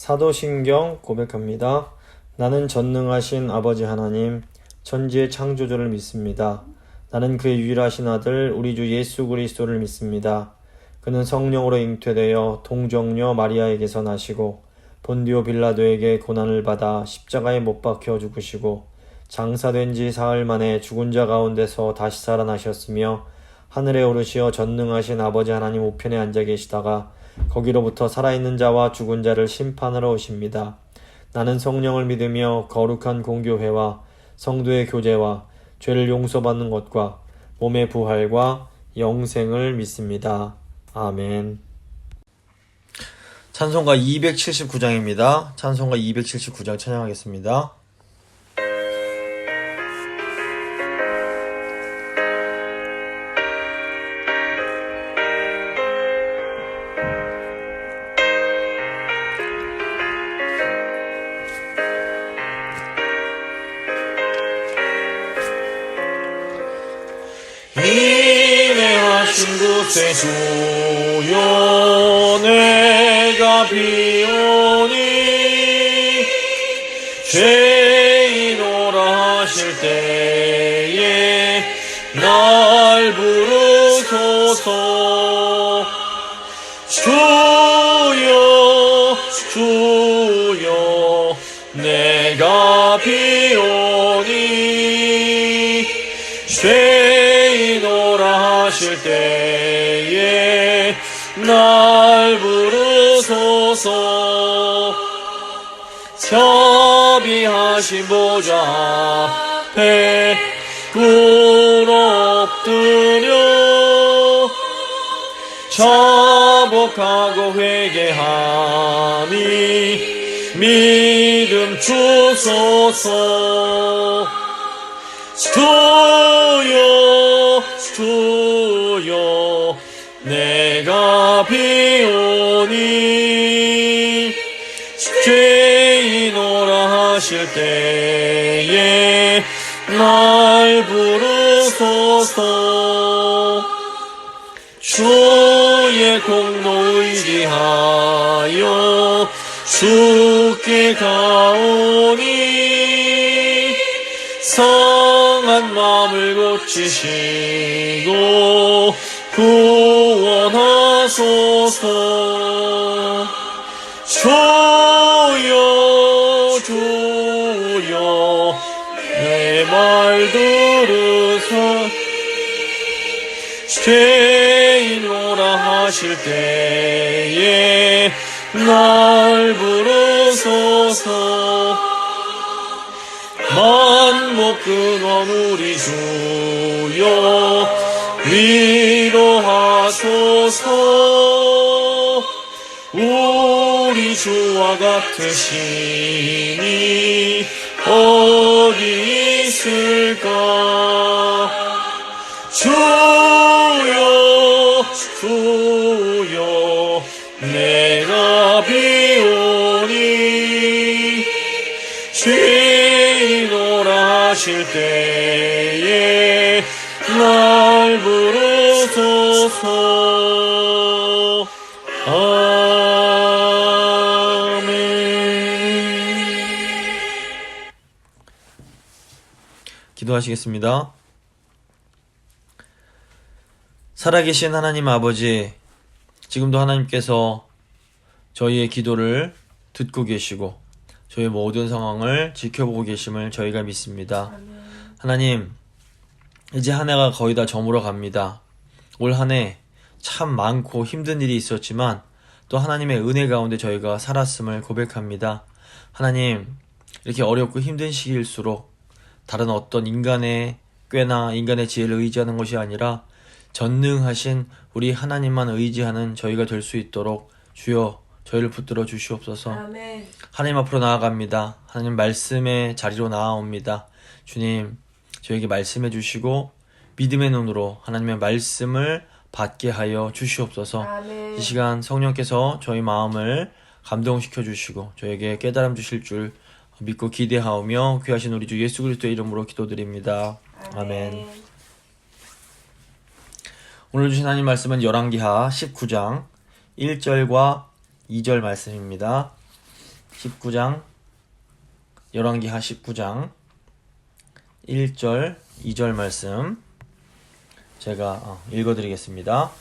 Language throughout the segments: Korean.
사도신경 고백합니다. 나는 전능하신 아버지 하나님, 천지의 창조주를 믿습니다. 나는 그의 유일하신 아들 우리 주 예수 그리스도를 믿습니다. 그는 성령으로 잉태되어 동정녀 마리아에게서 나시고 본디오 빌라도에게 고난을 받아 십자가에 못 박혀 죽으시고 장사된 지 사흘 만에 죽은 자 가운데서 다시 살아나셨으며 하늘에 오르시어 전능하신 아버지 하나님 우편에 앉아 계시다가 거기로부터 살아있는 자와 죽은 자를 심판하러 오십니다. 나는 성령을 믿으며 거룩한 공교회와 성도의 교제와 죄를 용서받는 것과 몸의 부활과 영생을 믿습니다. 아멘. 찬송가 279장입니다. 찬송가 279장 찬양하겠습니다. 인내하신 곳에 주여 내가 비오니 죄인오라 하실 때에 날 부르소서. 주여 주여 내가 비오니 죄인오라 하실 때에 날 부르소서. 협의하신 보좌 앞에 꿇어 엎드려 자복하고 회개하니 믿음 주소서. 주여 주여 내가 비오니 죄인오라 하실 때에 날 부르소서. 주의 공로 의지하여 주께 가오니 성한 마음을 고치시고 구원하소서. 주여 주여 내 말 들으사 죄인오라 하실 때에 날 부르소서. 만목 근원 우리 주여 위로하소서. 우리 주와 같으시니 어디 있을까. 주여 주여 내가 비오니 죄인오라 하실 때에 날 부르소서. 아멘. 기도하시겠습니다. 살아계신 하나님 아버지, 지금도 하나님께서 저희의 기도를 듣고 계시고 저희의 모든 상황을 지켜보고 계심을 저희가 믿습니다. 하나님, 이제 한 해가 거의 다 저물어 갑니다. 올 한 해 참 많고 힘든 일이 있었지만 또 하나님의 은혜 가운데 저희가 살았음을 고백합니다. 하나님, 이렇게 어렵고 힘든 시기일수록 다른 어떤 인간의 꾀나 인간의 지혜를 의지하는 것이 아니라 전능하신 우리 하나님만 의지하는 저희가 될 수 있도록 주여 저희를 붙들어 주시옵소서. 아멘. 하나님 앞으로 나아갑니다. 하나님 말씀의 자리로 나아옵니다. 주님, 저에게 말씀해 주시고 믿음의 눈으로 하나님의 말씀을 받게 하여 주시옵소서. 아멘. 이 시간 성령께서 저희 마음을 감동시켜 주시고 저에게 깨달음 주실 줄 믿고 기대하오며 귀하신 우리 주 예수 그리스도의 이름으로 기도드립니다. 아멘. 오늘 주신 하나님 말씀은 열왕기하 19장 1절과 2절 말씀입니다. 19장 열왕기하 19장 1절 2절 말씀 제가 읽어드리겠습니다.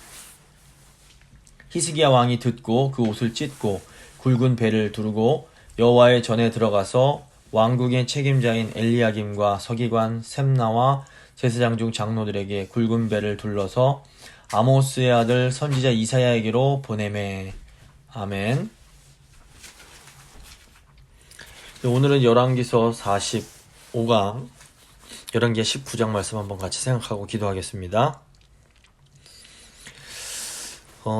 히스기야 왕이 듣고 그 옷을 찢고 굵은 배를 두르고 여호와의 전에 들어가서 왕국의 책임자인 엘리야김과 서기관 셈나와 제사장 중 장로들에게 굵은 배를 둘러서 아모스의 아들 선지자 이사야에게로 보내매. 아멘. 오늘은 열왕기서 45강 열왕기하 19장 말씀 한번 같이 생각하고 기도하겠습니다.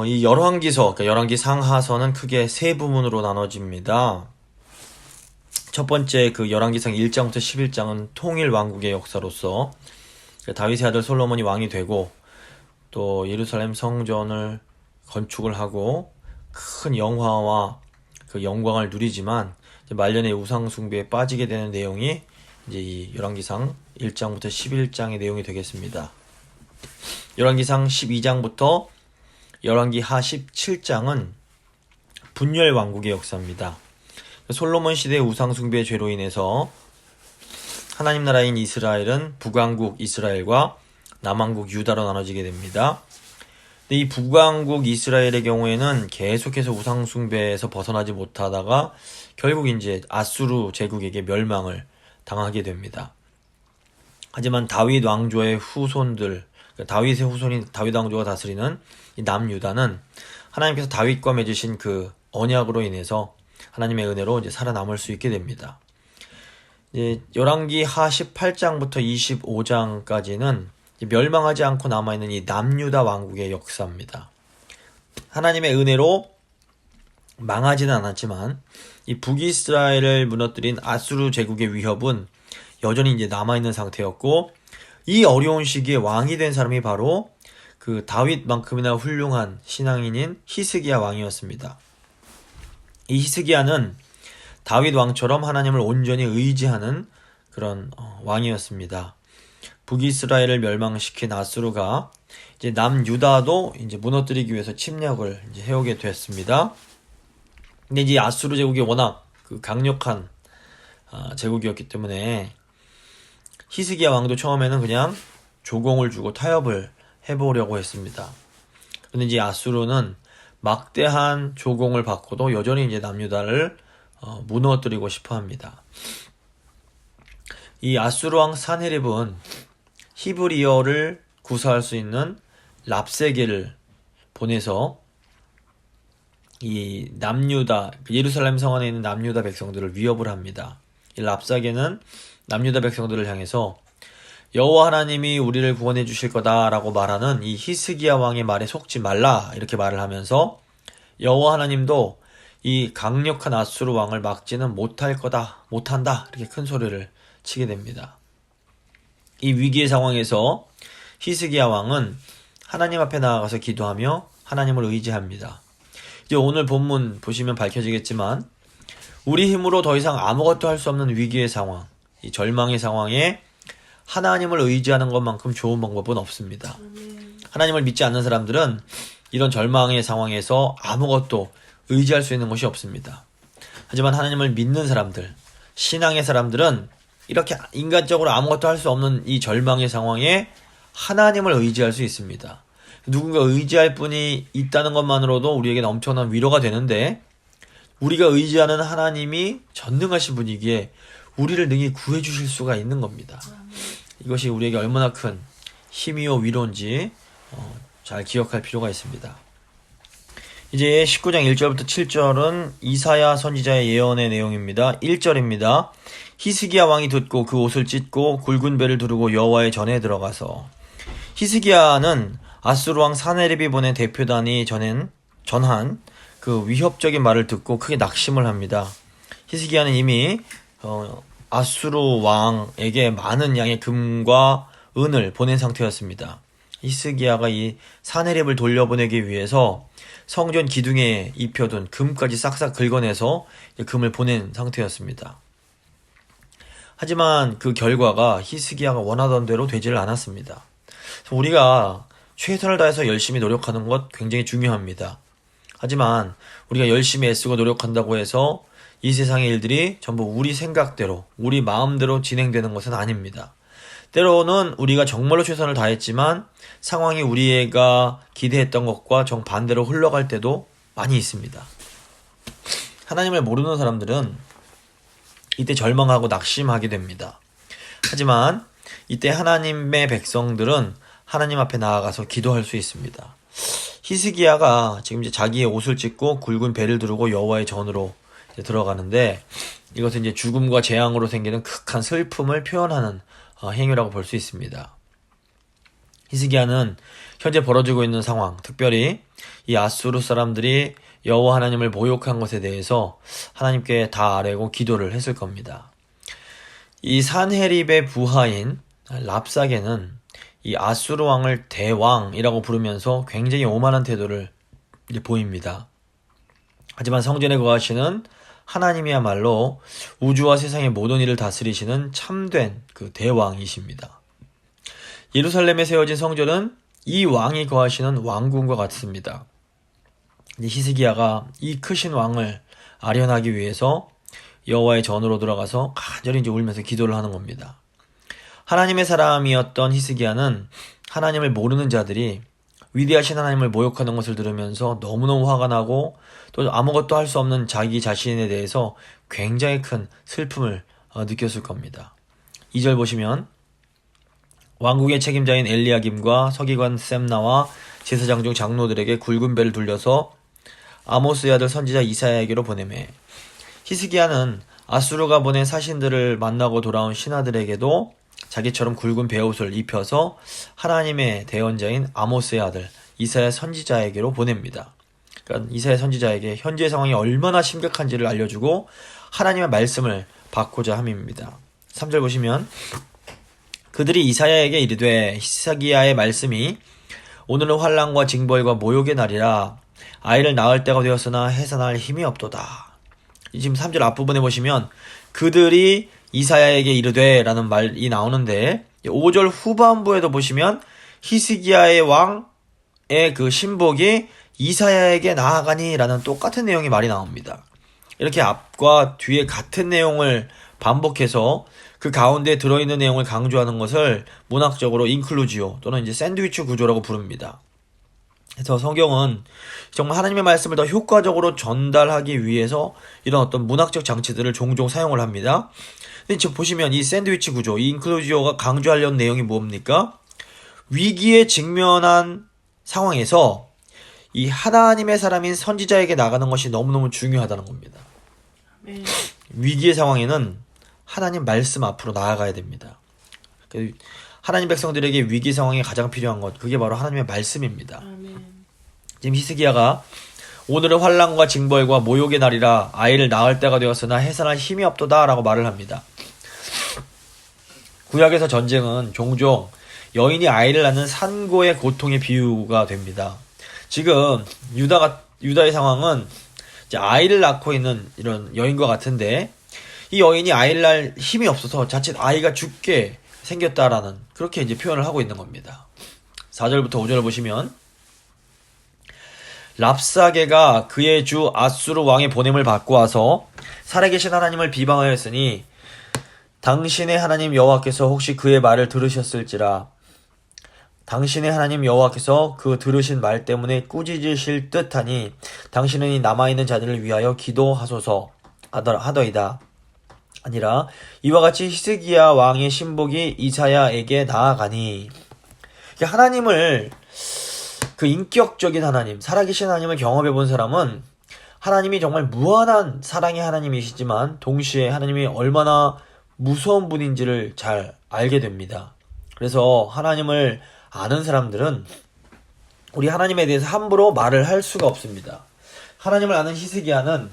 이 열왕기서, 그러니까 열왕기 상하서는 크게 세 부문으로 나눠집니다. 첫 번째 그 열왕기상 1장부터 11장은 통일 왕국의 역사로서 다윗의 아들 솔로몬이 왕이 되고 또 예루살렘 성전을 건축을 하고 큰 영화와 그 영광을 누리지만 말년에 우상 숭배에 빠지게 되는 내용이 이제 이 열왕기상 1장부터 11장의 내용이 되겠습니다. 열왕기상 12장부터 열왕기하 17장은 분열 왕국의 역사입니다. 솔로몬 시대의 우상 숭배의 죄로 인해서 하나님 나라인 이스라엘은 북왕국 이스라엘과 남왕국 유다로 나눠지게 됩니다. 근데 이 북왕국 이스라엘의 경우에는 계속해서 우상 숭배에서 벗어나지 못하다가 결국 이제 아수르 제국에게 멸망을 당하게 됩니다. 하지만 다윗 왕조의 후손들, 다윗의 후손인 다윗 왕조가 다스리는 이 남유다는 하나님께서 다윗과 맺으신 그 언약으로 인해서 하나님의 은혜로 이제 살아남을 수 있게 됩니다. 이제 열왕기하 18장부터 25장까지는 멸망하지 않고 남아있는 이 남유다 왕국의 역사입니다. 하나님의 은혜로 망하지는 않았지만 이 북이스라엘을 무너뜨린 아수르 제국의 위협은 여전히 이제 남아있는 상태였고, 이 어려운 시기에 왕이 된 사람이 바로 그 다윗만큼이나 훌륭한 신앙인인 히스기야 왕이었습니다. 이 히스기야는 다윗 왕처럼 하나님을 온전히 의지하는 그런 왕이었습니다. 북이스라엘을 멸망시킨 아수르가 이제 남유다도 이제 무너뜨리기 위해서 침략을 이제 해오게 됐습니다. 근데 이제 아수르 제국이 워낙 그 강력한 제국이었기 때문에 히스기야 왕도 처음에는 그냥 조공을 주고 타협을 해보려고 했습니다. 근데 이제 아수르는 막대한 조공을 받고도 여전히 이제 남유다를 무너뜨리고 싶어 합니다. 이 아수르 왕 사네립은 히브리어를 구사할 수 있는 랍세게를 보내서 이 남유다, 예루살렘 성안에 있는 남유다 백성들을 위협을 합니다. 이 랍사게는 남유다 백성들을 향해서 여호와 하나님이 우리를 구원해 주실 거다라고 말하는 이 히스기야 왕의 말에 속지 말라, 이렇게 말을 하면서 여호와 하나님도 이 강력한 아수르 왕을 막지는 못할 거다, 못한다, 이렇게 큰 소리를 치게 됩니다. 이 위기의 상황에서 히스기야 왕은 하나님 앞에 나아가서 기도하며 하나님을 의지합니다. 이제 오늘 본문 보시면 밝혀지겠지만 우리 힘으로 더 이상 아무것도 할 수 없는 위기의 상황, 이 절망의 상황에 하나님을 의지하는 것만큼 좋은 방법은 없습니다. 하나님을 믿지 않는 사람들은 이런 절망의 상황에서 아무것도 의지할 수 있는 것이 없습니다. 하지만 하나님을 믿는 사람들, 신앙의 사람들은 이렇게 인간적으로 아무것도 할 수 없는 이 절망의 상황에 하나님을 의지할 수 있습니다. 누군가 의지할 분이 있다는 것만으로도 우리에게는 엄청난 위로가 되는데, 우리가 의지하는 하나님이 전능하신 분이기에 우리를 능히 구해주실 수가 있는 겁니다. 이것이 우리에게 얼마나 큰 힘이요 위로인지 잘 기억할 필요가 있습니다. 이제 19장 1절부터 7절은 이사야 선지자의 예언의 내용입니다. 1절입니다. 히스기야 왕이 듣고 그 옷을 찢고 굵은 배를 두르고 여호와의 전에 들어가서. 히스기야는 아수르 왕 사네립이 보낸 대표단이 전한 그 위협적인 말을 듣고 크게 낙심을 합니다. 히스기야는 이미 아수르 왕에게 많은 양의 금과 은을 보낸 상태였습니다. 히스기야가 이 사네립을 돌려보내기 위해서 성전 기둥에 입혀둔 금까지 싹싹 긁어내서 금을 보낸 상태였습니다. 하지만 그 결과가 히스기야가 원하던 대로 되지를 않았습니다. 우리가 최선을 다해서 열심히 노력하는 것 굉장히 중요합니다. 하지만 우리가 열심히 애쓰고 노력한다고 해서 이 세상의 일들이 전부 우리 생각대로, 우리 마음대로 진행되는 것은 아닙니다. 때로는 우리가 정말로 최선을 다했지만 상황이 우리가 기대했던 것과 정반대로 흘러갈 때도 많이 있습니다. 하나님을 모르는 사람들은 이때 절망하고 낙심하게 됩니다. 하지만 이때 하나님의 백성들은 하나님 앞에 나아가서 기도할 수 있습니다. 히스기야가 지금 이제 자기의 옷을 찢고 굵은 배를 두르고 여호와의 전으로 들어가는데, 이것은 이제 죽음과 재앙으로 생기는 극한 슬픔을 표현하는 행위라고 볼 수 있습니다. 히스기야는 현재 벌어지고 있는 상황, 특별히 이 아수르 사람들이 여호와 하나님을 모욕한 것에 대해서 하나님께 다 아뢰고 기도를 했을 겁니다. 이 산헤립의 부하인 랍사게는 이 아수르 왕을 대왕이라고 부르면서 굉장히 오만한 태도를 보입니다. 하지만 성전에 거하시는 하나님이야말로 우주와 세상의 모든 일을 다스리시는 참된 그 대왕이십니다. 예루살렘에 세워진 성전은 이 왕이 거하시는 왕궁과 같습니다. 히스기야가 이 크신 왕을 아련하기 위해서 여호와의 전으로 들어가서 간절히 이제 울면서 기도를 하는 겁니다. 하나님의 사람이었던 히스기야는 하나님을 모르는 자들이 위대하신 하나님을 모욕하는 것을 들으면서 너무너무 화가 나고 또 아무것도 할 수 없는 자기 자신에 대해서 굉장히 큰 슬픔을 느꼈을 겁니다. 2절 보시면 왕국의 책임자인 엘리야김과 서기관 셈나와 제사장 중 장로들에게 굵은 배를 돌려서 아모스의 아들 선지자 이사야에게로 보내매, 히스기야는 아수르가 보낸 사신들을 만나고 돌아온 신하들에게도 자기처럼 굵은 베옷을 입혀서 하나님의 대언자인 아모스의 아들 이사야 선지자에게로 보냅니다. 그러니까 이사야 선지자에게 현재 상황이 얼마나 심각한지를 알려주고 하나님의 말씀을 받고자 함입니다. 3절 보시면 그들이 이사야에게 이르되 히스기야의 말씀이 오늘은 환난과 징벌과 모욕의 날이라 아이를 낳을 때가 되었으나 해산할 힘이 없도다. 지금 3절 앞부분에 보시면 그들이 이사야에게 이르되 라는 말이 나오는데 5절 후반부에도 보시면 히스기야의 왕의 그 신복이 이사야에게 나아가니 라는 똑같은 내용의 말이 나옵니다. 이렇게 앞과 뒤에 같은 내용을 반복해서 그 가운데 들어있는 내용을 강조하는 것을 문학적으로 인클루지오 또는 이제 샌드위치 구조라고 부릅니다. 그래서 성경은 정말 하나님의 말씀을 더 효과적으로 전달하기 위해서 이런 어떤 문학적 장치들을 종종 사용을 합니다. 근데 지금 보시면 이 샌드위치 구조, 이 인클루지오가 강조하려는 내용이 뭡니까? 위기에 직면한 상황에서 이 하나님의 사람인 선지자에게 나가는 것이 너무너무 중요하다는 겁니다. 위기의 상황에는 하나님 말씀 앞으로 나아가야 됩니다. 하나님 백성들에게 위기 상황에 가장 필요한 것, 그게 바로 하나님의 말씀입니다. 지금 히스기야가 오늘은 환난과 징벌과 모욕의 날이라 아이를 낳을 때가 되었으나 해산할 힘이 없도다 라고 말을 합니다. 구약에서 전쟁은 종종 여인이 아이를 낳는 산고의 고통의 비유가 됩니다. 지금 유다의 상황은 이제 아이를 낳고 있는 이런 여인과 같은데, 이 여인이 아이를 낳을 힘이 없어서 자칫 아이가 죽게 생겼다라는 그렇게 이제 표현을 하고 있는 겁니다. 4절부터 5절을 보시면 랍사게가 그의 주 아수르 왕의 보냄을 받고 와서 살아계신 하나님을 비방하였으니 당신의 하나님 여호와께서 혹시 그의 말을 들으셨을지라. 당신의 하나님 여호와께서 그 들으신 말 때문에 꾸짖으실 듯하니 당신은 이 남아있는 자들을 위하여 기도하소서 하더이다. 아니라 이와 같이 히스기야 왕의 신복이 이사야에게 나아가니, 하나님을, 그 인격적인 하나님, 살아계신 하나님을 경험해 본 사람은 하나님이 정말 무한한 사랑의 하나님이시지만 동시에 하나님이 얼마나 무서운 분인지를 잘 알게 됩니다. 그래서 하나님을 아는 사람들은 우리 하나님에 대해서 함부로 말을 할 수가 없습니다. 하나님을 아는 히스기야는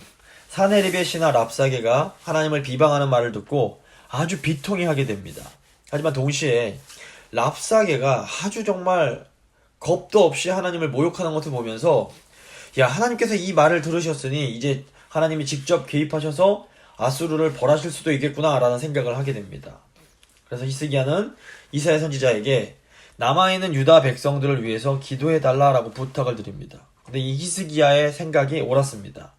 산헤립의 신하 랍사게가 하나님을 비방하는 말을 듣고 아주 비통해하게 됩니다. 하지만 동시에 랍사게가 아주 정말 겁도 없이 하나님을 모욕하는 것을 보면서, 야, 하나님께서 이 말을 들으셨으니 이제 하나님이 직접 개입하셔서 아수르를 벌하실 수도 있겠구나 라는 생각을 하게 됩니다. 그래서 히스기야는 이사야 선지자에게 남아있는 유다 백성들을 위해서 기도해달라라고 부탁을 드립니다. 근데 이 히스기야의 생각이 옳았습니다.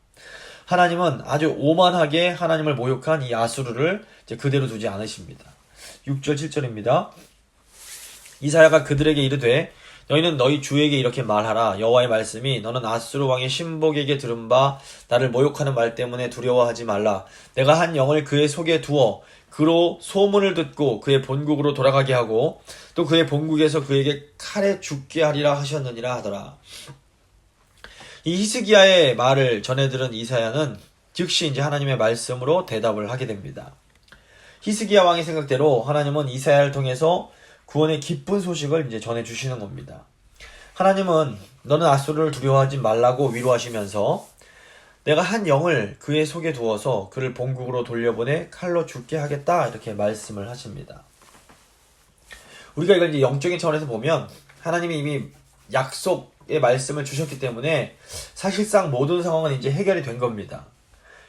하나님은 아주 오만하게 하나님을 모욕한 이 아수르를 이제 그대로 두지 않으십니다. 6절 7절입니다. 이사야가 그들에게 이르되 너희는 너희 주에게 이렇게 말하라. 여호와의 말씀이 너는 아수르 왕의 신복에게 들은 바 나를 모욕하는 말 때문에 두려워하지 말라. 내가 한 영을 그의 속에 두어 그로 소문을 듣고 그의 본국으로 돌아가게 하고 또 그의 본국에서 그에게 칼에 죽게 하리라 하셨느니라 하더라. 이 히스기야의 말을 전해 들은 이사야는 즉시 이제 하나님의 말씀으로 대답을 하게 됩니다. 히스기야 왕의 생각대로 하나님은 이사야를 통해서 구원의 기쁜 소식을 이제 전해 주시는 겁니다. 하나님은 너는 아수르를 두려워하지 말라고 위로하시면서 내가 한 영을 그의 속에 두어서 그를 본국으로 돌려보내 칼로 죽게 하겠다 이렇게 말씀을 하십니다. 우리가 이걸 이제 영적인 차원에서 보면 하나님이 이미 약속의 말씀을 주셨기 때문에 사실상 모든 상황은 이제 해결이 된 겁니다.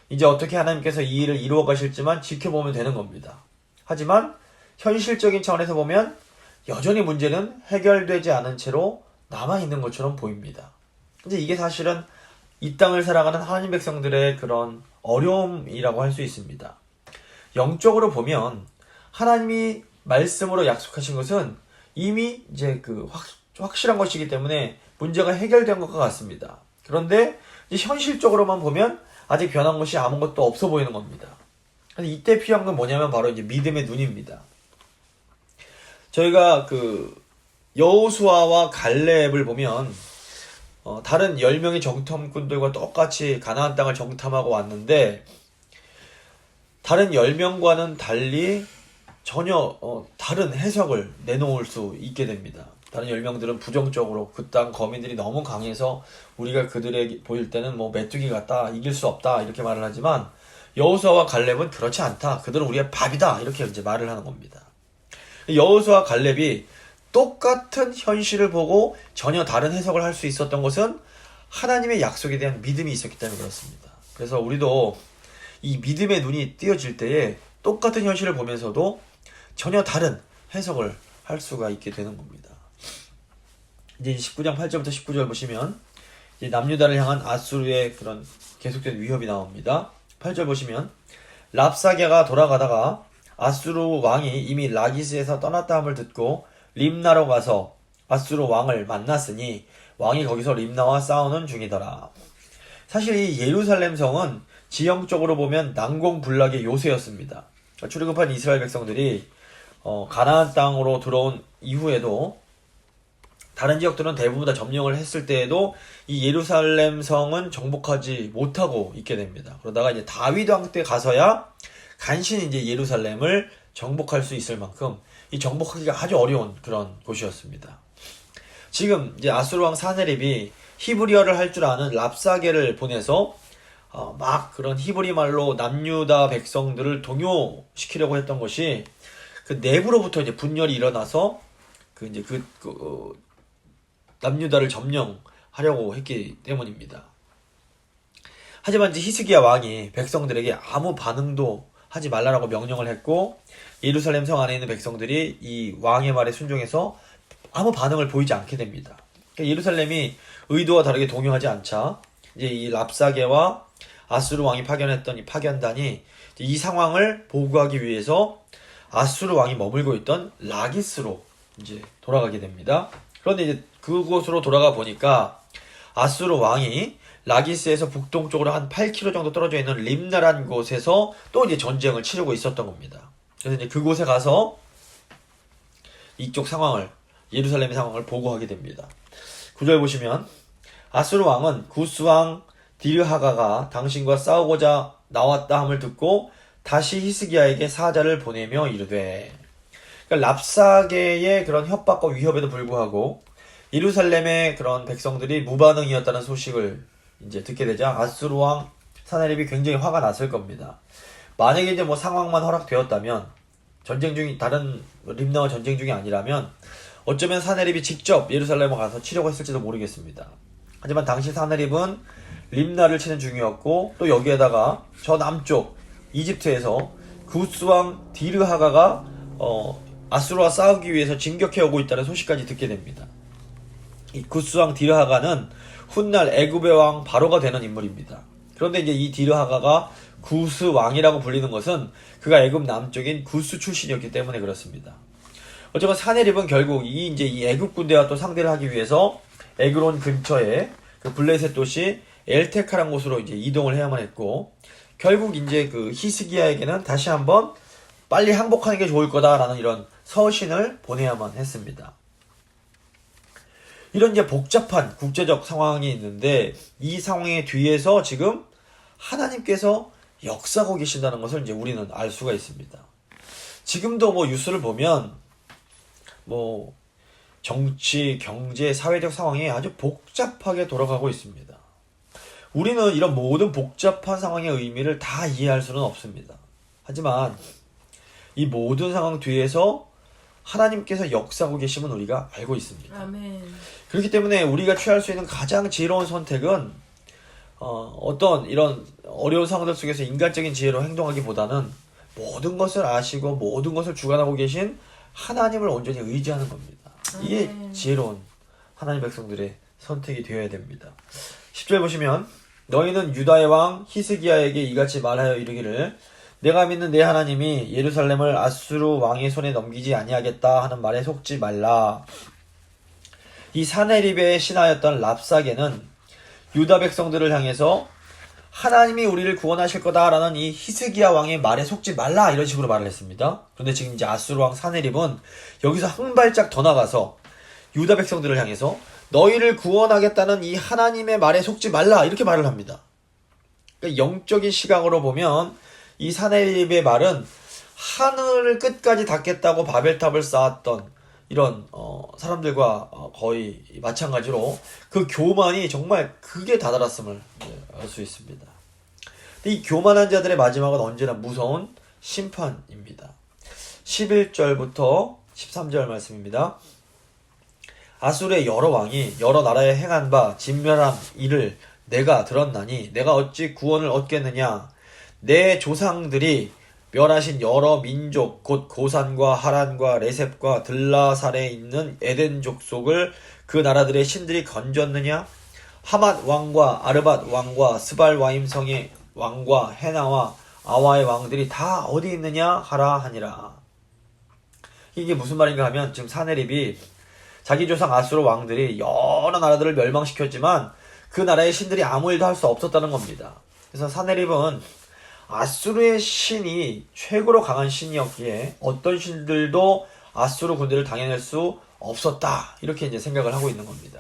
이제 어떻게 하나님께서 이 일을 이루어 가실지만 지켜보면 되는 겁니다. 하지만 현실적인 차원에서 보면 여전히 문제는 해결되지 않은 채로 남아있는 것처럼 보입니다. 근데 이게 사실은 이 땅을 살아가는 하나님 백성들의 그런 어려움이라고 할 수 있습니다. 영적으로 보면 하나님이 말씀으로 약속하신 것은 이미 이제 확실한 것이기 때문에 문제가 해결된 것과 같습니다. 그런데 이제 현실적으로만 보면 아직 변한 것이 아무것도 없어 보이는 겁니다. 이때 필요한 건 뭐냐면 바로 이제 믿음의 눈입니다. 저희가 여호수아와 갈렙을 보면 다른 10명의 정탐꾼들과 똑같이 가나안 땅을 정탐하고 왔는데 다른 10명과는 달리 전혀 다른 해석을 내놓을 수 있게 됩니다. 다른 10명들은 부정적으로 그 땅 거민들이 너무 강해서 우리가 그들에게 보일 때는 뭐 메뚜기 같다, 이길 수 없다 이렇게 말을 하지만 여호수아와 갈렙은 그렇지 않다. 그들은 우리의 밥이다. 이렇게 이제 말을 하는 겁니다. 여호수아와 갈렙이 똑같은 현실을 보고 전혀 다른 해석을 할 수 있었던 것은 하나님의 약속에 대한 믿음이 있었기 때문에 그렇습니다. 그래서 우리도 이 믿음의 눈이 띄어질 때에 똑같은 현실을 보면서도 전혀 다른 해석을 할 수가 있게 되는 겁니다. 이제 19장 8절부터 19절 보시면 이제 남유다를 향한 아수르의 그런 계속된 위협이 나옵니다. 8절 보시면 랍사게가 돌아가다가 아수르 왕이 이미 라기스에서 떠났다 함을 듣고 림나로 가서 아수르 왕을 만났으니 왕이 거기서 림나와 싸우는 중이더라. 사실 이 예루살렘 성은 지형적으로 보면 난공불락의 요새였습니다. 출애굽한 이스라엘 백성들이 가나안 땅으로 들어온 이후에도 다른 지역들은 대부분 다 점령을 했을 때에도 이 예루살렘 성은 정복하지 못하고 있게 됩니다. 그러다가 이제 다윗 왕 때 가서야 간신히 이제 예루살렘을 정복할 수 있을 만큼 이 정복하기가 아주 어려운 그런 곳이었습니다. 지금 이제 아수르 왕 사네립이 히브리어를 할 줄 아는 랍사게를 보내서 막 그런 히브리 말로 남유다 백성들을 동요시키려고 했던 것이 그 내부로부터 이제 분열이 일어나서 남유다를 점령하려고 했기 때문입니다. 하지만 이제 히스기야 왕이 백성들에게 아무 반응도 하지 말라라고 명령을 했고 예루살렘 성 안에 있는 백성들이 이 왕의 말에 순종해서 아무 반응을 보이지 않게 됩니다. 그러니까 예루살렘이 의도와 다르게 동요하지 않자 이제 이 랍사게와 아수르 왕이 파견했던 이 파견단이 이 상황을 보고하기 위해서 아수르 왕이 머물고 있던 라기스로 이제 돌아가게 됩니다. 그런데 이제 그곳으로 돌아가 보니까 아수르 왕이 라기스에서 북동쪽으로 한 8km 정도 떨어져 있는 림나란 곳에서 또 이제 전쟁을 치르고 있었던 겁니다. 그래서 이제 그곳에 가서 이쪽 상황을, 예루살렘의 상황을 보고하게 됩니다. 9절 보시면 아수르 왕은 구스 왕 디르하가가 당신과 싸우고자 나왔다 함을 듣고 다시 히스기야에게 사자를 보내며 이르되, 그러니까 랍사게의 그런 협박과 위협에도 불구하고 예루살렘의 그런 백성들이 무반응이었다는 소식을 이제 듣게 되자 아수르 왕 사네립이 굉장히 화가 났을 겁니다. 만약에 이제 뭐 상황만 허락되었다면 전쟁 중이 다른 림나와 전쟁 중이 아니라면 어쩌면 사네립이 직접 예루살렘에 가서 치려고 했을지도 모르겠습니다. 하지만 당시 사네립은 림나를 치는 중이었고 또 여기에다가 저 남쪽 이집트에서 구스 왕 디르하가가 아수르와 싸우기 위해서 진격해 오고 있다는 소식까지 듣게 됩니다. 이 구스 왕 디르하가는 훗날 애굽의 왕 바로가 되는 인물입니다. 그런데 이제 이 디르하가가 구스 왕이라고 불리는 것은 그가 애굽 남쪽인 구스 출신이었기 때문에 그렇습니다. 어쨌건 사네립은 결국 이 애굽 군대와 또 상대를 하기 위해서 에그론 근처에 그 블레셋 도시 엘테카란 곳으로 이제 이동을 해야만 했고, 결국 이제 그 히스기야에게는 다시 한번 빨리 항복하는 게 좋을 거다라는 이런 서신을 보내야만 했습니다. 이런 이제 복잡한 국제적 상황이 있는데, 이 상황의 뒤에서 지금 하나님께서 역사하고 계신다는 것을 이제 우리는 알 수가 있습니다. 지금도 뭐 뉴스를 보면 뭐 정치, 경제, 사회적 상황이 아주 복잡하게 돌아가고 있습니다. 우리는 이런 모든 복잡한 상황의 의미를 다 이해할 수는 없습니다. 하지만 이 모든 상황 뒤에서 하나님께서 역사하고 계심은 우리가 알고 있습니다. 아멘. 그렇기 때문에 우리가 취할 수 있는 가장 지혜로운 선택은 어떤 이런 어려운 상황들 속에서 인간적인 지혜로 행동하기보다는 모든 것을 아시고 모든 것을 주관하고 계신 하나님을 온전히 의지하는 겁니다. 이게 지혜로운 하나님 백성들의 선택이 되어야 됩니다. 10절 보시면, 너희는 유다의 왕 히스기야에게 이같이 말하여 이르기를, 내가 믿는 내 하나님이 예루살렘을 아수르 왕의 손에 넘기지 아니하겠다 하는 말에 속지 말라. 이 사네립의 신하였던 랍사게는 유다 백성들을 향해서 하나님이 우리를 구원하실 거다라는 이 히스기야 왕의 말에 속지 말라, 이런 식으로 말을 했습니다. 그런데 지금 이제 아수르 왕 사네립은 여기서 한 발짝 더 나가서 유다 백성들을 향해서 너희를 구원하겠다는 이 하나님의 말에 속지 말라, 이렇게 말을 합니다. 그러니까 영적인 시각으로 보면 이 사네립의 말은 하늘을 끝까지 닫겠다고 바벨탑을 쌓았던 이런 사람들과 거의 마찬가지로 그 교만이 정말 극에 다다랐음을 알 수 있습니다. 이 교만한 자들의 마지막은 언제나 무서운 심판입니다. 11절부터 13절 말씀입니다. 아수르의 여러 왕이 여러 나라에 행한 바 진멸한 일을 내가 들었나니 내가 어찌 구원을 얻겠느냐. 내 조상들이 멸하신 여러 민족 곧 고산과 하란과 레셉과 들라살에 있는 에덴 족속을 그 나라들의 신들이 건졌느냐. 하맛 왕과 아르밧 왕과 스발 와임성의 왕과 헤나와 아와의 왕들이 다 어디 있느냐 하라 하니라. 이게 무슨 말인가 하면, 지금 사네립이 자기 조상 아수르 왕들이 여러 나라들을 멸망시켰지만 그 나라의 신들이 아무 일도 할 수 없었다는 겁니다. 그래서 사네립은 아수르의 신이 최고로 강한 신이었기에 어떤 신들도 아수르 군대를 당해낼 수 없었다, 이렇게 이제 생각을 하고 있는 겁니다.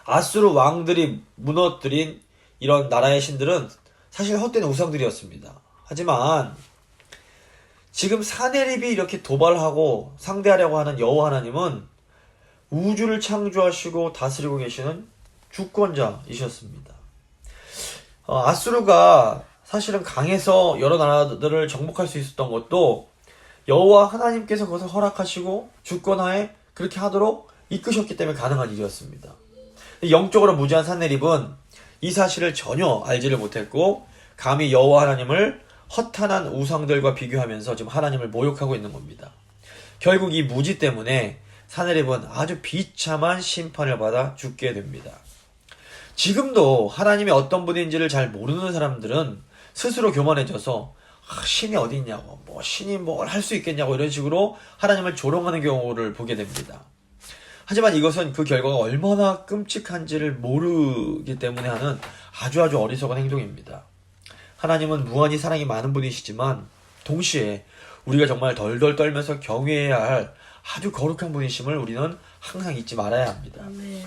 아수르 왕들이 무너뜨린 이런 나라의 신들은 사실 헛된 우상들이었습니다. 하지만 지금 사네립이 이렇게 도발하고 상대하려고 하는 여호와 하나님은 우주를 창조하시고 다스리고 계시는 주권자이셨습니다. 아수르가 사실은 강해서 여러 나라들을 정복할 수 있었던 것도 여호와 하나님께서 그것을 허락하시고 주권하에 그렇게 하도록 이끄셨기 때문에 가능한 일이었습니다. 영적으로 무지한 사네립은 이 사실을 전혀 알지를 못했고 감히 여호와 하나님을 허탄한 우상들과 비교하면서 지금 하나님을 모욕하고 있는 겁니다. 결국 이 무지 때문에 사네립은 아주 비참한 심판을 받아 죽게 됩니다. 지금도 하나님이 어떤 분인지를 잘 모르는 사람들은 스스로 교만해져서 신이 어디 있냐고, 신이 뭘 할 수 있겠냐고, 이런 식으로 하나님을 조롱하는 경우를 보게 됩니다. 하지만 이것은 그 결과가 얼마나 끔찍한지를 모르기 때문에 하는 아주 어리석은 행동입니다. 하나님은 무한히 사랑이 많은 분이시지만 동시에 우리가 정말 덜덜 떨면서 경외해야 할 아주 거룩한 분이심을 우리는 항상 잊지 말아야 합니다. 아멘.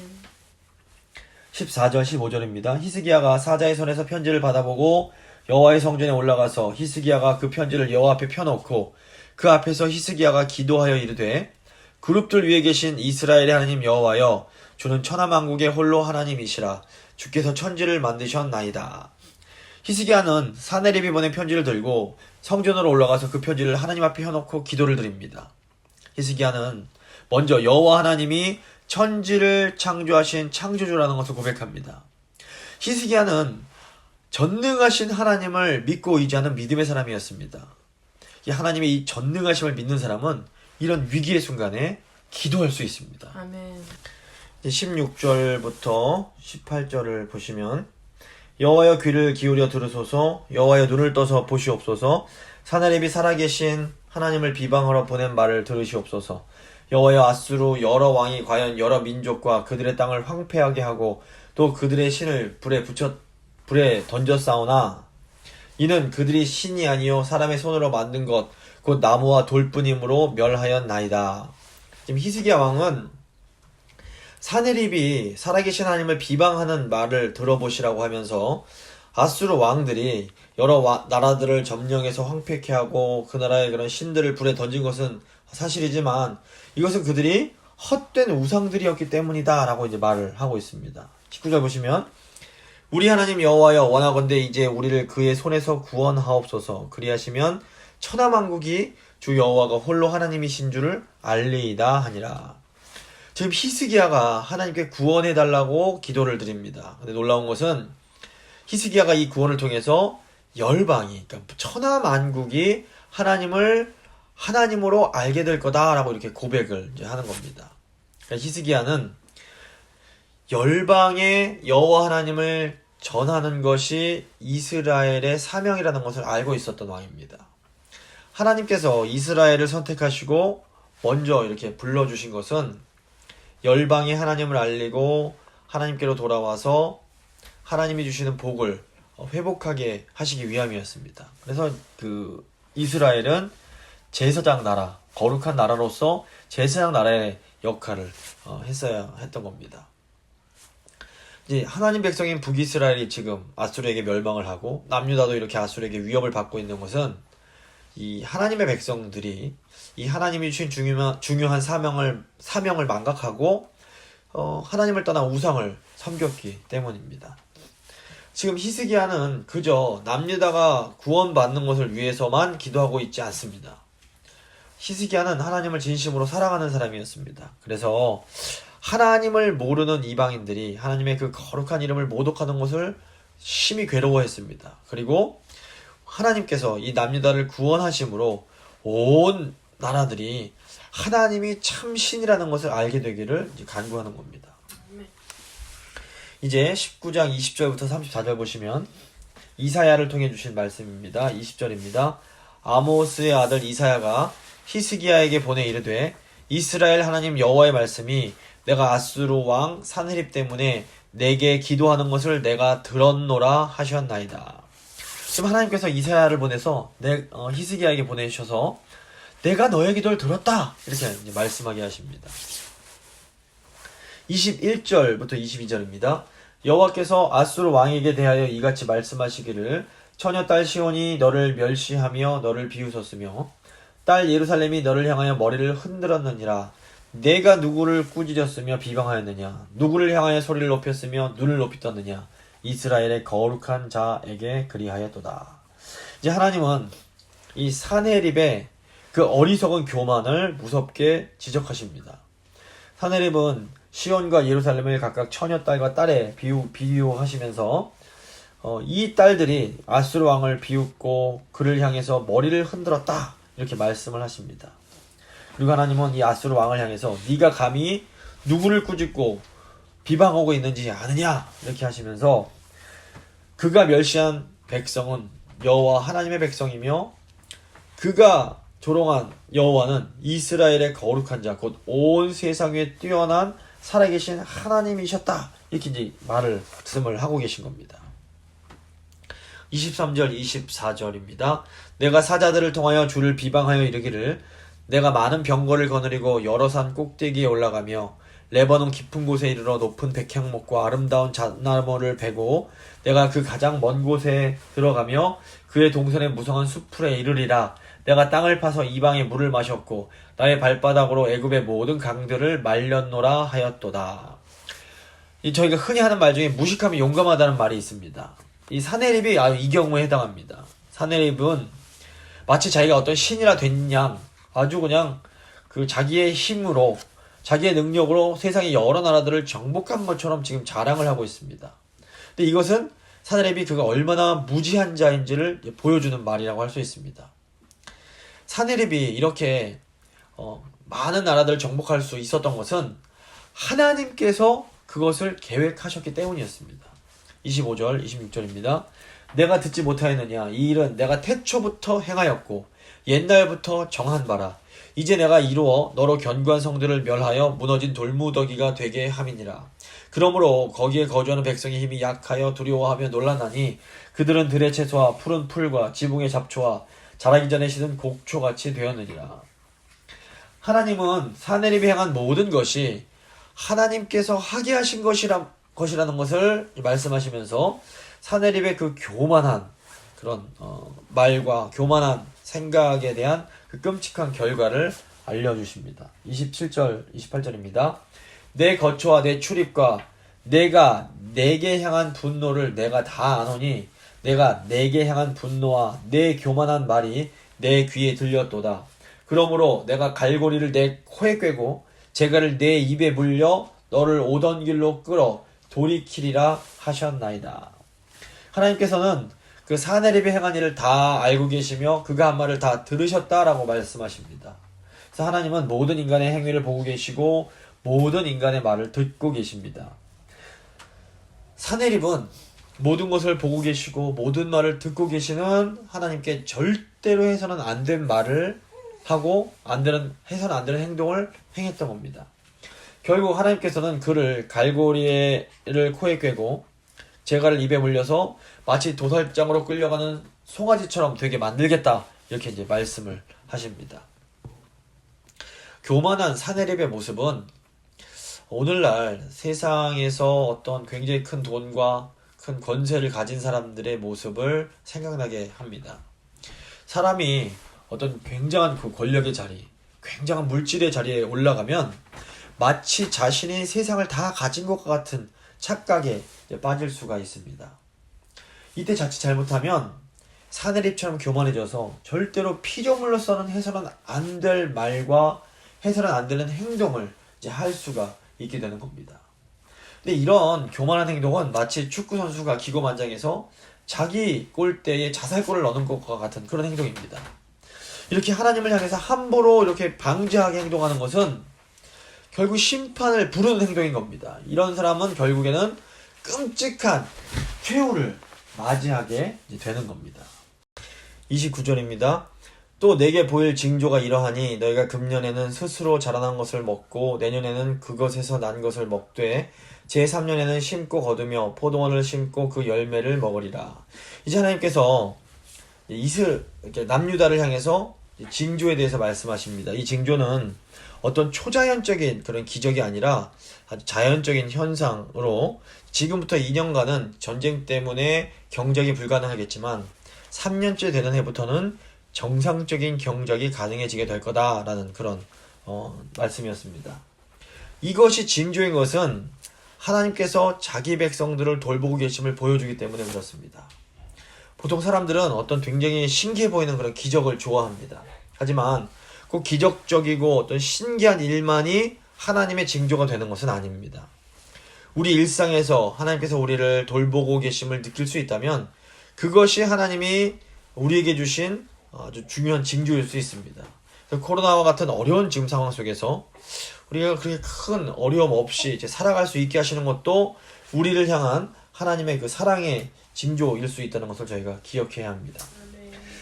14절 15절입니다. 히스기야가 사자의 손에서 편지를 받아보고 여호와의 성전에 올라가서 히스기야가 그 편지를 여호와 앞에 펴놓고 그 앞에서 히스기야가 기도하여 이르되, 그룹들 위에 계신 이스라엘의 하나님 여호와여, 주는 천하만국의 홀로 하나님이시라. 주께서 천지를 만드셨나이다. 히스기야는 사네립이 보낸 편지를 들고 성전으로 올라가서 그 편지를 하나님 앞에 펴놓고 기도를 드립니다. 히스기야는 먼저 여호와 하나님이 천지를 창조하신 창조주라는 것을 고백합니다. 히스기야는 전능하신 하나님을 믿고 의지하는 믿음의 사람이었습니다. 이 하나님의 이 전능하심을 믿는 사람은 이런 위기의 순간에 기도할 수 있습니다. 아멘. 16절부터 18절을 보시면, 여호와여 귀를 기울여 들으소서. 여호와여 눈을 떠서 보시옵소서. 사내립이 살아계신 하나님을 비방하러 보낸 말을 들으시옵소서. 여호와여 아수르 여러 왕이 과연 여러 민족과 그들의 땅을 황폐하게 하고 또 그들의 신을 불에 던졌사오나 이는 그들이 신이 아니요 사람의 손으로 만든 것 곧 나무와 돌뿐이므로 멸하였나이다. 지금 히스기야 왕은 사네립이 살아계신 하나님을 비방하는 말을 들어보시라고 하면서 아수르 왕들이 여러 나라들을 점령해서 황폐케 하고 그 나라의 그런 신들을 불에 던진 것은 사실이지만 이것은 그들이 헛된 우상들이었기 때문이다 라고 이제 말을 하고 있습니다. 19절 보시면 우리 하나님 여호와여 원하건대 이제 우리를 그의 손에서 구원하옵소서. 그리하시면 천하만국이 주 여호와가 홀로 하나님이신 줄을 알리이다 하니라. 지금 히스기야가 하나님께 구원해달라고 기도를 드립니다. 근데 놀라운 것은 히스기야가 이 구원을 통해서 열방이, 그러니까 천하만국이 하나님을 하나님으로 알게 될 거다라고 이렇게 고백을 이제 하는 겁니다. 그러니까 히스기야는 열방의 여호와 하나님을 전하는 것이 이스라엘의 사명이라는 것을 알고 있었던 왕입니다. 하나님께서 이스라엘을 선택하시고 먼저 이렇게 불러주신 것은 열방이 하나님을 알리고 하나님께로 돌아와서 하나님이 주시는 복을 회복하게 하시기 위함이었습니다. 그래서 그 이스라엘은 제사장 나라, 거룩한 나라로서 제사장 나라의 역할을 했어야 했던 겁니다. 이제 하나님 백성인 북이스라엘이 지금 아수르에게 멸망을 하고 남유다도 이렇게 아수르에게 위협을 받고 있는 것은 이 하나님의 백성들이 이 하나님이 주신 중요한 사명을 망각하고 하나님을 떠난 우상을 섬겼기 때문입니다. 지금 히스기야는 그저 남유다가 구원받는 것을 위해서만 기도하고 있지 않습니다. 히스기야는 하나님을 진심으로 사랑하는 사람이었습니다. 그래서 하나님을 모르는 이방인들이 하나님의 그 거룩한 이름을 모독하는 것을 심히 괴로워했습니다. 그리고 하나님께서 이 남유다를 구원하심으로 온 나라들이 하나님이 참 신이라는 것을 알게 되기를 간구하는 겁니다. 이제 19장 20절부터 34절 보시면 이사야를 통해 주신 말씀입니다. 20절입니다. 아모스의 아들 이사야가 히스기야에게 보내 이르되 이스라엘 하나님 여호와의 말씀이 내가 아수르 왕 사느립 때문에 내게 기도하는 것을 내가 들었노라 하셨나이다. 지금 하나님께서 이사야를 보내서 히스기야에게 보내주셔서 내가 너의 기도를 들었다 이렇게 이제 말씀하게 하십니다. 21절부터 22절입니다. 여호와께서 아수르 왕에게 대하여 이같이 말씀하시기를 처녀 딸 시온이 너를 멸시하며 너를 비웃었으며 딸 예루살렘이 너를 향하여 머리를 흔들었느니라. 내가 누구를 꾸짖었으며 비방하였느냐? 누구를 향하여 소리를 높였으며 눈을 높이 떴느냐? 이스라엘의 거룩한 자에게 그리하였도다. 이제 하나님은 이 사네립의 그 어리석은 교만을 무섭게 지적하십니다. 사네립은 시온과 예루살렘을 각각 처녀딸과 딸에 비유하시면서 이 딸들이 아수르 왕을 비웃고 그를 향해서 머리를 흔들었다 이렇게 말씀을 하십니다. 그리고 하나님은 이 아수르 왕을 향해서 네가 감히 누구를 꾸짖고 비방하고 있는지 아느냐 이렇게 하시면서 그가 멸시한 백성은 여호와 하나님의 백성이며 그가 조롱한 여호와는 이스라엘의 거룩한 자 곧 온 세상 위에 뛰어난 살아계신 하나님이셨다 이렇게 이제 말씀을 하고 계신 겁니다. 23절 24절입니다. 내가 사자들을 통하여 주를 비방하여 이르기를 내가 많은 병거를 거느리고 여러 산 꼭대기에 올라가며 레바논 깊은 곳에 이르러 높은 백향목과 아름다운 잣나무를 베고 내가 그 가장 먼 곳에 들어가며 그의 동선의 무성한 숲풀에 이르리라. 내가 땅을 파서 이방의 물을 마셨고 나의 발바닥으로 애굽의 모든 강들을 말렸노라 하였도다. 저희가 흔히 하는 말 중에 무식하면 용감하다는 말이 있습니다. 이 사네립이 이 경우에 해당합니다. 사네립은 마치 자기가 어떤 신이라 된 양 아주 그냥 그 자기의 힘으로 자기의 능력으로 세상의 여러 나라들을 정복한 것처럼 지금 자랑을 하고 있습니다. 근데 이것은 사네립이 그가 얼마나 무지한 자인지를 보여주는 말이라고 할 수 있습니다. 사네립이 이렇게 많은 나라들을 정복할 수 있었던 것은 하나님께서 그것을 계획하셨기 때문이었습니다. 25절, 26절입니다. 내가 듣지 못하였느냐? 이 일은 내가 태초부터 행하였고 옛날부터 정한 바라. 이제 내가 이루어 너로 견고한 성들을 멸하여 무너진 돌무더기가 되게 함이니라. 그러므로 거기에 거주하는 백성의 힘이 약하여 두려워하며 놀라나니 그들은 들의 채소와 푸른 풀과 지붕의 잡초와 자라기 전에 시든 곡초같이 되었느니라. 하나님은 사내립에 향한 모든 것이 하나님께서 하게 하신 것이라는 것을 말씀하시면서 사내립의 그 교만한 그런 말과 교만한 생각에 대한 그 끔찍한 결과를 알려주십니다. 27절, 28절입니다. 내 거처와 내 출입과 내가 내게 향한 분노를 내가 다 아노니 내가 내게 향한 분노와 내 교만한 말이 내 귀에 들렸도다. 그러므로 내가 갈고리를 내 코에 꿰고 재갈을 내 입에 물려 너를 오던 길로 끌어 돌이키리라 하셨나이다. 하나님께서는 그 사내립에 행한 일을 다 알고 계시며 그가 한 말을 다 들으셨다라고 말씀하십니다. 그래서 하나님은 모든 인간의 행위를 보고 계시고 모든 인간의 말을 듣고 계십니다. 사내립은 모든 것을 보고 계시고 모든 말을 듣고 계시는 하나님께 절대로 해서는 안 된 말을 하고 해서는 안 되는 행동을 행했던 겁니다. 결국 하나님께서는 그를 갈고리를 코에 꿰고 재갈을 입에 물려서 마치 도살장으로 끌려가는 송아지처럼 되게 만들겠다 이렇게 이제 말씀을 하십니다. 교만한 사내립의 모습은 오늘날 세상에서 어떤 굉장히 큰 돈과 큰 권세를 가진 사람들의 모습을 생각나게 합니다. 사람이 어떤 굉장한 그 권력의 자리, 굉장한 물질의 자리에 올라가면 마치 자신이 세상을 다 가진 것과 같은 착각에 빠질 수가 있습니다. 이때 자칫 잘못하면 사내립처럼 교만해져서 절대로 피조물로서는 해서는 안 될 말과 해서는 안 되는 행동을 이제 할 수가 있게 되는 겁니다. 근데 이런 교만한 행동은 마치 축구 선수가 기고만장해서 자기 골대에 자살골을 넣는 것과 같은 그런 행동입니다. 이렇게 하나님을 향해서 함부로 이렇게 방지하게 행동하는 것은 결국 심판을 부르는 행동인 겁니다. 이런 사람은 결국에는 끔찍한 최후를 맞이하게 되는 겁니다. 29절입니다. 또 내게 보일 징조가 이러하니 너희가 금년에는 스스로 자라난 것을 먹고 내년에는 그것에서 난 것을 먹되 제3년에는 심고 거두며 포도원을 심고 그 열매를 먹으리라. 이제 하나님께서 남유다를 향해서 징조에 대해서 말씀하십니다. 이 징조는 어떤 초자연적인 그런 기적이 아니라 아주 자연적인 현상으로 지금부터 2년간은 전쟁 때문에 경작이 불가능하겠지만 3년째 되는 해부터는 정상적인 경작이 가능해지게 될 거다라는 그런 말씀이었습니다. 이것이 징조인 것은 하나님께서 자기 백성들을 돌보고 계심을 보여주기 때문에 그렇습니다. 보통 사람들은 어떤 굉장히 신기해 보이는 그런 기적을 좋아합니다. 하지만 꼭 기적적이고 어떤 신기한 일만이 하나님의 징조가 되는 것은 아닙니다. 우리 일상에서 하나님께서 우리를 돌보고 계심을 느낄 수 있다면 그것이 하나님이 우리에게 주신 아주 중요한 징조일 수 있습니다. 코로나와 같은 어려운 지금 상황 속에서 우리가 그렇게 큰 어려움 없이 이제 살아갈 수 있게 하시는 것도 우리를 향한 하나님의 그 사랑의 징조일 수 있다는 것을 저희가 기억해야 합니다.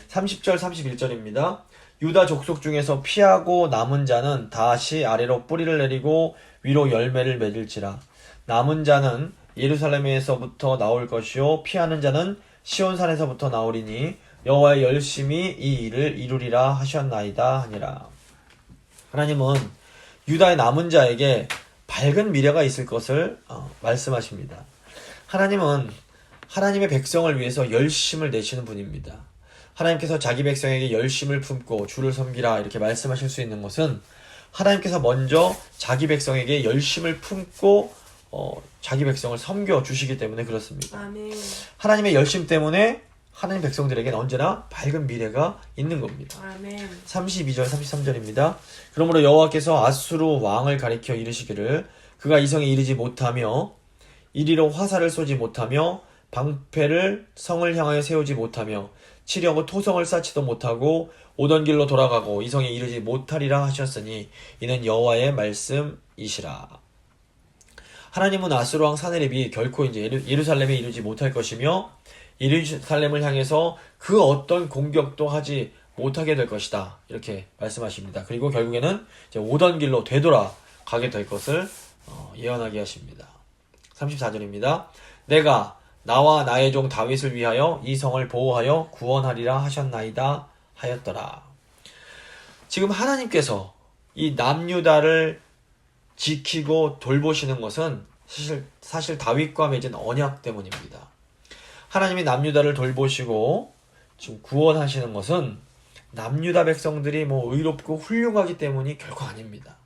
30절 31절입니다. 유다 족속 중에서 피하고 남은 자는 다시 아래로 뿌리를 내리고 위로 열매를 맺을지라. 남은 자는 예루살렘에서부터 나올 것이요 피하는 자는 시온산에서부터 나오리니 여호와의 열심히 이 일을 이루리라 하셨나이다 하니라. 하나님은 유다의 남은 자에게 밝은 미래가 있을 것을 말씀하십니다. 하나님은 하나님의 백성을 위해서 열심을 내시는 분입니다. 하나님께서 자기 백성에게 열심을 품고 주를 섬기라 이렇게 말씀하실 수 있는 것은 하나님께서 먼저 자기 백성에게 열심을 품고 자기 백성을 섬겨 주시기 때문에 그렇습니다. 아멘. 하나님의 열심 때문에 하나님 백성들에게는 언제나 밝은 미래가 있는 겁니다. 아멘. 32절 33절입니다. 그러므로 여호와께서 아수르 왕을 가리켜 이르시기를 그가 이 성에 이르지 못하며 이리로 화살을 쏘지 못하며 방패를 성을 향하여 세우지 못하며 치려고 토성을 쌓지도 못하고 오던 길로 돌아가고 이 성에 이르지 못하리라 하셨으니 이는 여호와의 말씀이시라. 하나님은 아수르 왕 사네립이 결코 이제 예루살렘에 이르지 못할 것이며 예루살렘을 향해서 그 어떤 공격도 하지 못하게 될 것이다. 이렇게 말씀하십니다. 그리고 결국에는 이제 오던 길로 되돌아 가게 될 것을 예언하게 하십니다. 34절입니다. 내가 나와 나의 종 다윗을 위하여 이 성을 보호하여 구원하리라 하셨나이다 하였더라. 지금 하나님께서 이 남유다를 지키고 돌보시는 것은 사실 다윗과 맺은 언약 때문입니다. 하나님이 남유다를 돌보시고 지금 구원하시는 것은 남유다 백성들이 뭐 의롭고 훌륭하기 때문이 결코 아닙니다.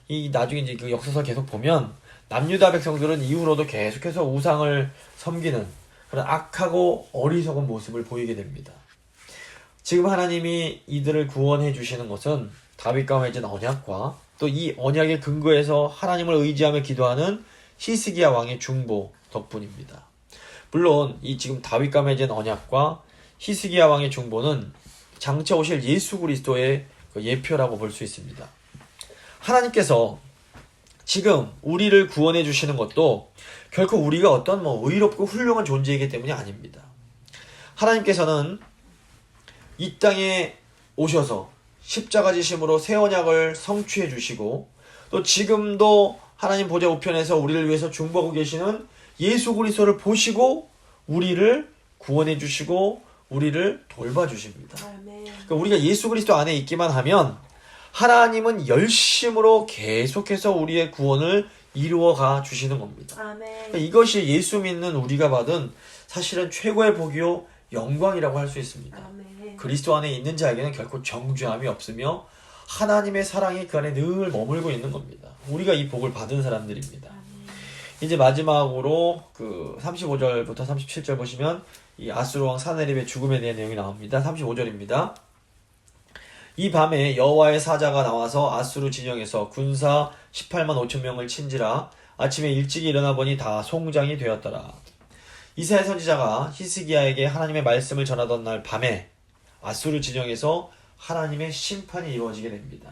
이 나중에 이제 그 역사서 계속 보면 남유다 백성들은 이후로도 계속해서 우상을 섬기는 그런 악하고 어리석은 모습을 보이게 됩니다. 지금 하나님이 이들을 구원해 주시는 것은 다윗과 맺은 언약과 또 이 언약의 근거에서 하나님을 의지하며 기도하는 히스기야 왕의 중보 덕분입니다. 물론 이 지금 다윗과 맺은 언약과 히스기야 왕의 중보는 장차 오실 예수 그리스도의 예표라고 볼 수 있습니다. 하나님께서 지금 우리를 구원해 주시는 것도 결코 우리가 어떤 의롭고 훌륭한 존재이기 때문이 아닙니다. 하나님께서는 이 땅에 오셔서 십자가 지심으로 새 언약을 성취해 주시고 또 지금도 하나님 보좌 우편에서 우리를 위해서 중보하고 계시는 예수 그리스도를 보시고 우리를 구원해 주시고 우리를 돌봐 주십니다. 그러니까 우리가 예수 그리스도 안에 있기만 하면 하나님은 열심으로 계속해서 우리의 구원을 이루어가 주시는 겁니다. 그러니까 이것이 예수 믿는 우리가 받은 사실은 최고의 복이요 영광이라고 할 수 있습니다. 그리스도 안에 있는 자에게는 결코 정죄함이 없으며 하나님의 사랑이 그 안에 늘 머물고 있는 겁니다. 우리가 이 복을 받은 사람들입니다. 이제 마지막으로 그 35절부터 37절 보시면 이 아수르 왕 사네립의 죽음에 대한 내용이 나옵니다. 35절입니다. 이 밤에 여호와의 사자가 나와서 아수르 진영에서 군사 18만 5천 명을 친지라 아침에 일찍이 일어나 보니 다 송장이 되었더라. 이사야 선지자가 히스기야에게 하나님의 말씀을 전하던 날 밤에 아수르 진영에서 하나님의 심판이 이루어지게 됩니다.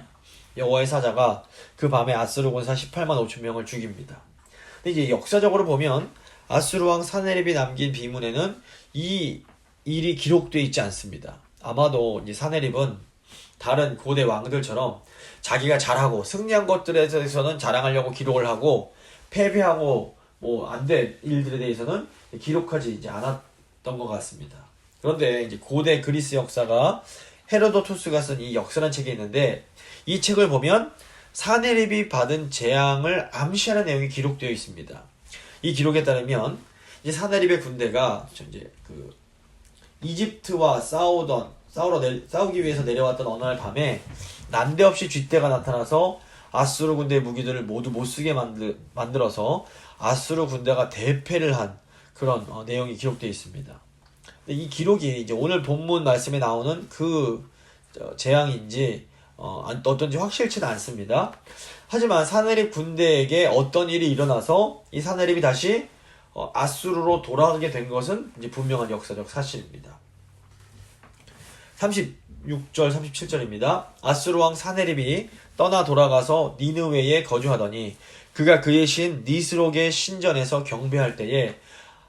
여호와의 사자가 그 밤에 아수르 군사 18만 5천 명을 죽입니다. 근데 이제 역사적으로 보면 아수르 왕 사네립이 남긴 비문에는 이 일이 기록되어 있지 않습니다. 아마도 이제 사네립은 다른 고대 왕들처럼 자기가 잘하고 승리한 것들에 대해서는 자랑하려고 기록을 하고 패배하고 안 된 일들에 대해서는 기록하지 이제 않았던 것 같습니다. 그런데 이제 고대 그리스 역사가 헤로도토스가 쓴 이 역사라는 책이 있는데 이 책을 보면 사네립이 받은 재앙을 암시하는 내용이 기록되어 있습니다. 이 기록에 따르면 이제 사네립의 군대가 이제 그 이집트와 싸우기 위해서 내려왔던 어느 날 밤에 난데없이 쥐떼가 나타나서 아수르 군대의 무기들을 모두 못쓰게 만들어서 아수르 군대가 대패를 한 그런 내용이 기록되어 있습니다. 근데 이 기록이 이제 오늘 본문 말씀에 나오는 그 재앙인지 어떤지 확실치는 않습니다. 하지만 사네립 군대에게 어떤 일이 일어나서 이 사네립이 다시 아수르로 돌아가게 된 것은 이제 분명한 역사적 사실입니다. 36절 37절입니다. 아수르 왕 사네립이 떠나 돌아가서 니느웨에 거주하더니 그가 그의 신 니스록의 신전에서 경배할 때에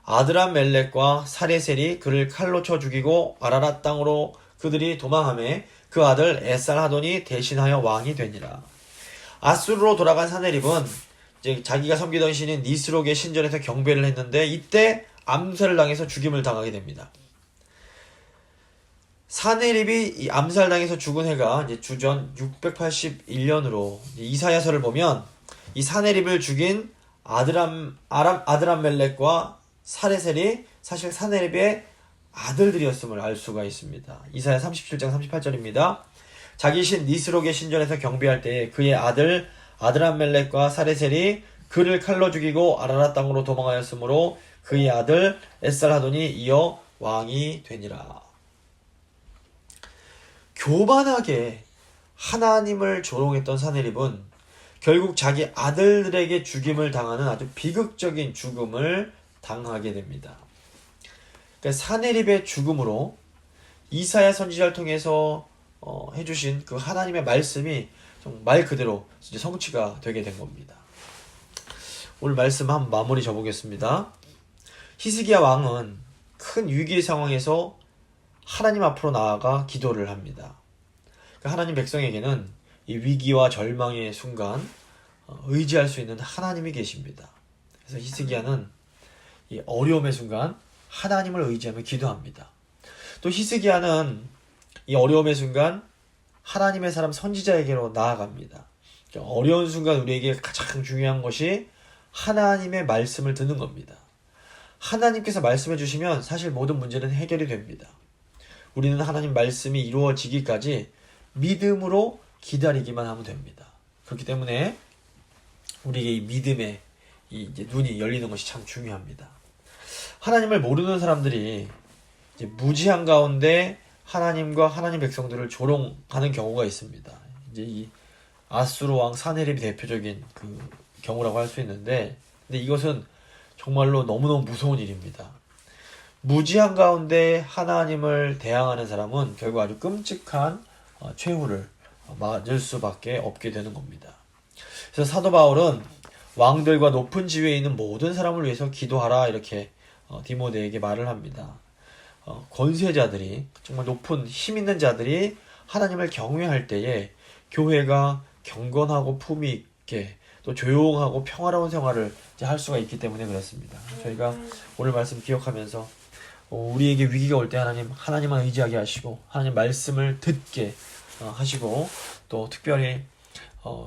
아드람멜렉과 사레셀이 그를 칼로 쳐 죽이고 아라랏 땅으로 그들이 도망하매 그 아들 에살하돈이 대신하여 왕이 되니라. 아수르로 돌아간 사네립은 이제 자기가 섬기던 신인 니스록의 신전에서 경배를 했는데 이때 암살을 당해서 죽임을 당하게 됩니다. 사네립이 이 암살당해서 죽은 해가 이제 주전 681년으로 이사야서를 보면 이 사네립을 죽인 아드람멜렉과 사레셀이 사실 사네립의 아들들이었음을 알 수가 있습니다. 이사야 37장 38절입니다. 자기 신 니스록의 신전에서 경배할 때에 그의 아들 아드람멜렉과 사레셀이 그를 칼로 죽이고 아라랏 땅으로 도망하였으므로 그의 아들 에살하돈이 이어 왕이 되니라. 교만하게 하나님을 조롱했던 사네립은 결국 자기 아들들에게 죽임을 당하는 아주 비극적인 죽음을 당하게 됩니다. 그러니까 사네립의 죽음으로 이사야 선지자를 통해서 해주신 그 하나님의 말씀이 말 그대로 이제 성취가 되게 된 겁니다. 오늘 말씀 한번 마무리 져보겠습니다. 히스기야 왕은 큰 위기의 상황에서 하나님 앞으로 나아가 기도를 합니다. 하나님 백성에게는 이 위기와 절망의 순간 의지할 수 있는 하나님이 계십니다. 그래서 히스기야는 이 어려움의 순간 하나님을 의지하며 기도합니다. 또 히스기야는 이 어려움의 순간 하나님의 사람 선지자에게로 나아갑니다. 어려운 순간 우리에게 가장 중요한 것이 하나님의 말씀을 듣는 겁니다. 하나님께서 말씀해 주시면 사실 모든 문제는 해결이 됩니다. 우리는 하나님 말씀이 이루어지기까지 믿음으로 기다리기만 하면 됩니다. 그렇기 때문에 우리에게 이 믿음의 이제 눈이 열리는 것이 참 중요합니다. 하나님을 모르는 사람들이 이제 무지한 가운데 하나님과 하나님 백성들을 조롱하는 경우가 있습니다. 이제 이 아수르 왕 사네립이 대표적인 그 경우라고 할 수 있는데, 근데 이것은 정말로 너무너무 무서운 일입니다. 무지한 가운데 하나님을 대항하는 사람은 결국 아주 끔찍한 최후를 맞을 수밖에 없게 되는 겁니다. 그래서 사도 바울은 왕들과 높은 지위에 있는 모든 사람을 위해서 기도하라 이렇게 디모데에게 말을 합니다. 권세자들이 정말 높은 힘 있는 자들이 하나님을 경외할 때에 교회가 경건하고 품위 있게 또 조용하고 평화로운 생활을 이제 할 수가 있기 때문에 그렇습니다. 저희가 오늘 말씀 기억하면서 우리에게 위기가 올 때 하나님만 의지하게 하시고 하나님 말씀을 듣게 하시고 또 특별히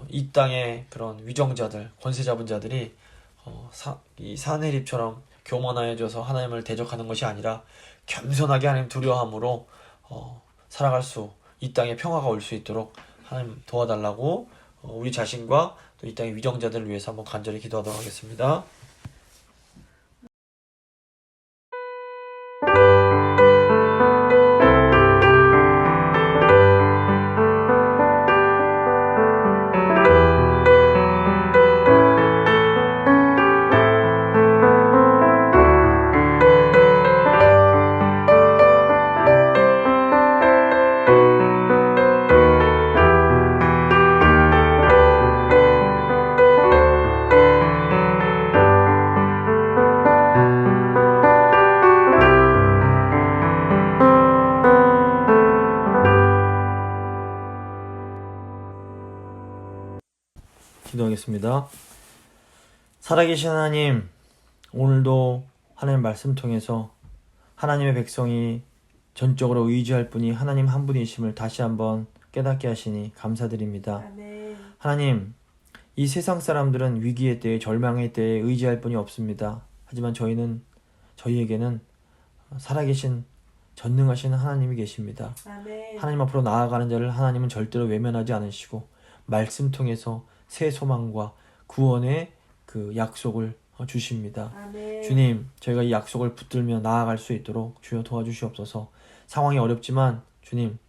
이 땅의 그런 위정자들, 권세 잡은 자들이 이 사내립처럼 교만하여져서 하나님을 대적하는 것이 아니라 겸손하게 하나님 두려워함으로 살아갈 수, 이 땅에 평화가 올 수 있도록 하나님 도와달라고 우리 자신과 또 이 땅의 위정자들을 위해서 한번 간절히 기도하도록 하겠습니다. 기도하겠습니다. 살아계신 하나님, 오늘도 하나님 말씀 통해서 하나님의 백성이 전적으로 의지할 분이 하나님 한 분이심을 다시 한번 깨닫게 하시니 감사드립니다. 아멘. 하나님, 이 세상 사람들은 위기의 때에 절망의 때에 의지할 분이 없습니다. 하지만 저희에게는 살아계신 전능하신 하나님이 계십니다. 아멘. 하나님 앞으로 나아가는 자를 하나님은 절대로 외면하지 않으시고 말씀 통해서 새 소망과 구원의 그 약속을 주십니다. 아멘. 주님, 저희가 이 약속을 붙들며 나아갈 수 있도록 주여 도와주시옵소서. 상황이 어렵지만 주님,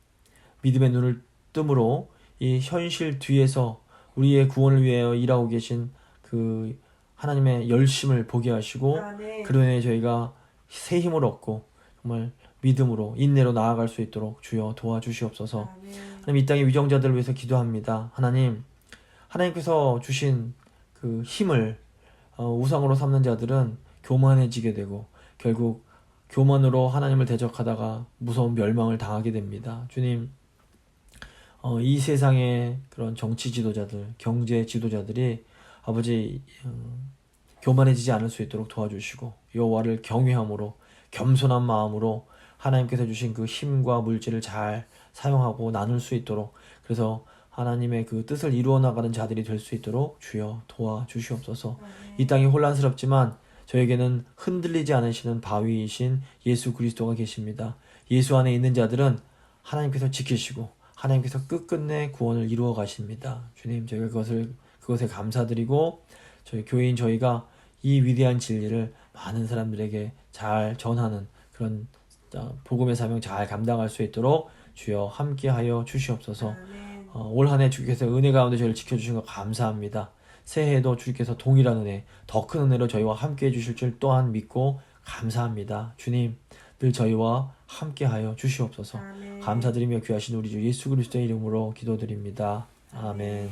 믿음의 눈을 뜸으로 이 현실 뒤에서 우리의 구원을 위하여 일하고 계신 그 하나님의 열심을 보게 하시고 아멘. 그로 인해 저희가 새 힘을 얻고 정말 믿음으로 인내로 나아갈 수 있도록 주여 도와주시옵소서. 아멘. 하나님, 이 땅의 위정자들을 위해서 기도합니다. 하나님께서 주신 그 힘을 우상으로 삼는 자들은 교만해지게 되고 결국 교만으로 하나님을 대적하다가 무서운 멸망을 당하게 됩니다. 주님, 이 세상의 그런 정치 지도자들, 경제 지도자들이 아버지 교만해지지 않을 수 있도록 도와주시고 여호와를 경외함으로 겸손한 마음으로 하나님께서 주신 그 힘과 물질을 잘 사용하고 나눌 수 있도록, 그래서 하나님의 그 뜻을 이루어 나가는 자들이 될 수 있도록 주여 도와주시옵소서. 이 땅이 혼란스럽지만 저에게는 흔들리지 않으시는 바위이신 예수 그리스도가 계십니다. 예수 안에 있는 자들은 하나님께서 지키시고 하나님께서 끝끝내 구원을 이루어 가십니다. 주님, 저희가 그것에 감사드리고 저희 교회인 저희가 이 위대한 진리를 많은 사람들에게 잘 전하는 그런 복음의 사명 잘 감당할 수 있도록 주여 함께하여 주시옵소서. 아멘. 올 한 해 주께서 은혜 가운데 저희를 지켜주신 것 감사합니다. 새해에도 주께서 동일한 은혜, 더 큰 은혜로 저희와 함께해 주실 줄 또한 믿고 감사합니다. 주님, 늘 저희와 함께하여 주시옵소서. 아멘. 감사드리며 귀하신 우리 주 예수 그리스도의 이름으로 기도드립니다. 아멘.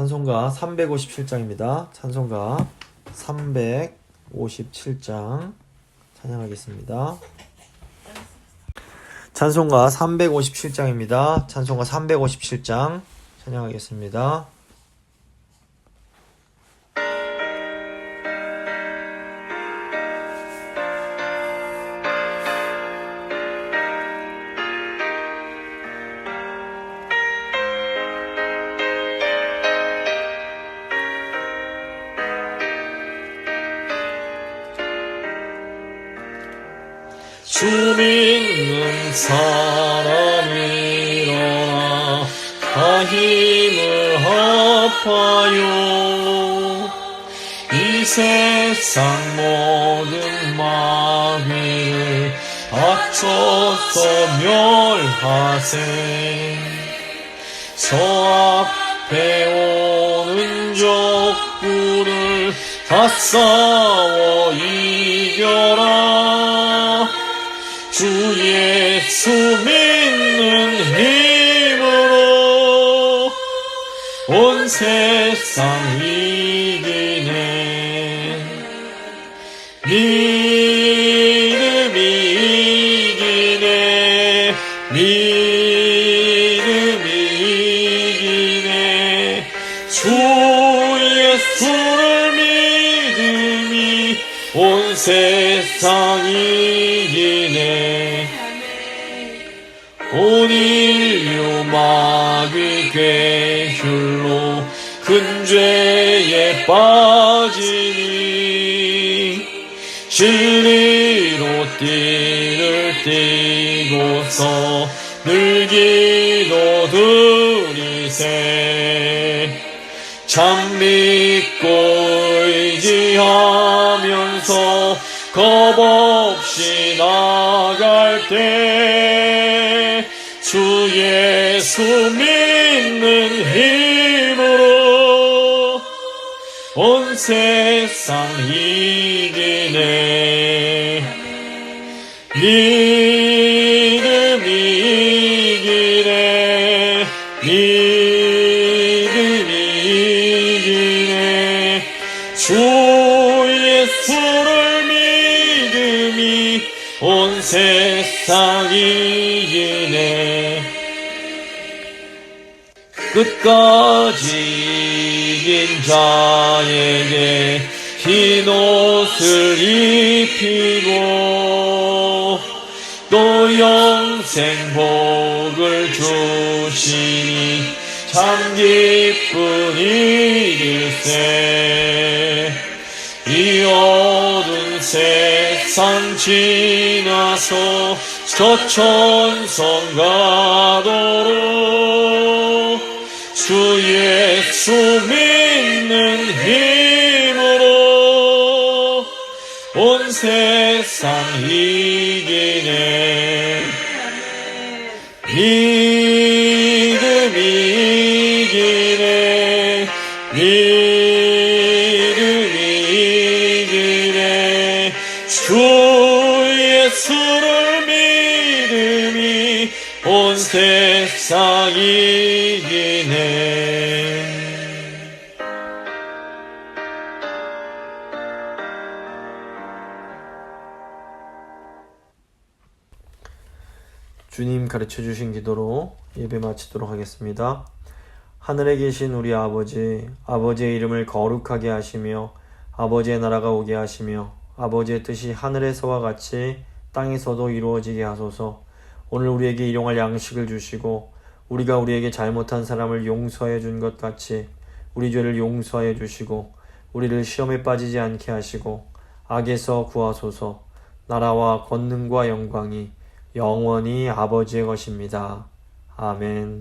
찬송가 357장입니다. 찬송가 357장 찬양하겠습니다. 찬송가 357장입니다. 찬송가 357장 찬양하겠습니다. 주 믿는 사람 일어나 다 힘을 합하여 이 세상 모든 마귀를 다쳐서 멸하세 저 앞에 오는 적군을 다 싸워 이겨라 주 예수 믿는 힘으로 온 세상 이기네 믿음이 이기네 믿음이 이기네 주 예수를 믿음이 온 세상 이기네 온 인류 마귀 괴휼로 큰 죄에 빠지니 진리로 띠를 띠고서 늘 기도 드리세 참 믿고 의지하면서 겁없이 나갈 때 주 예수 믿는 힘으로 온 세상 이기네 믿음이 이기네 믿음이 이기네 주 예수를 믿음이 온 세상 이기네 끝까지 이긴 자에게 흰 옷을 입히고 또 영생 복을 주시니 참 기쁜 일일세 이 어두운 세상 지나서 저 천성 가도록 주 예수 믿는 힘으로 온 세상 이기네 믿음이 이기네 믿음이 이기네 주 예수를 믿음이 온 세상 이기네 주님 가르쳐 주신 기도로 예배 마치도록 하겠습니다. 하늘에 계신 우리 아버지, 아버지의 이름을 거룩하게 하시며 아버지의 나라가 오게 하시며 아버지의 뜻이 하늘에서와 같이 땅에서도 이루어지게 하소서. 오늘 우리에게 일용할 양식을 주시고 우리가 우리에게 잘못한 사람을 용서해 준 것 같이 우리 죄를 용서해 주시고 우리를 시험에 빠지지 않게 하시고 악에서 구하소서. 나라와 권능과 영광이 영원히 아버지의 것입니다. 아멘.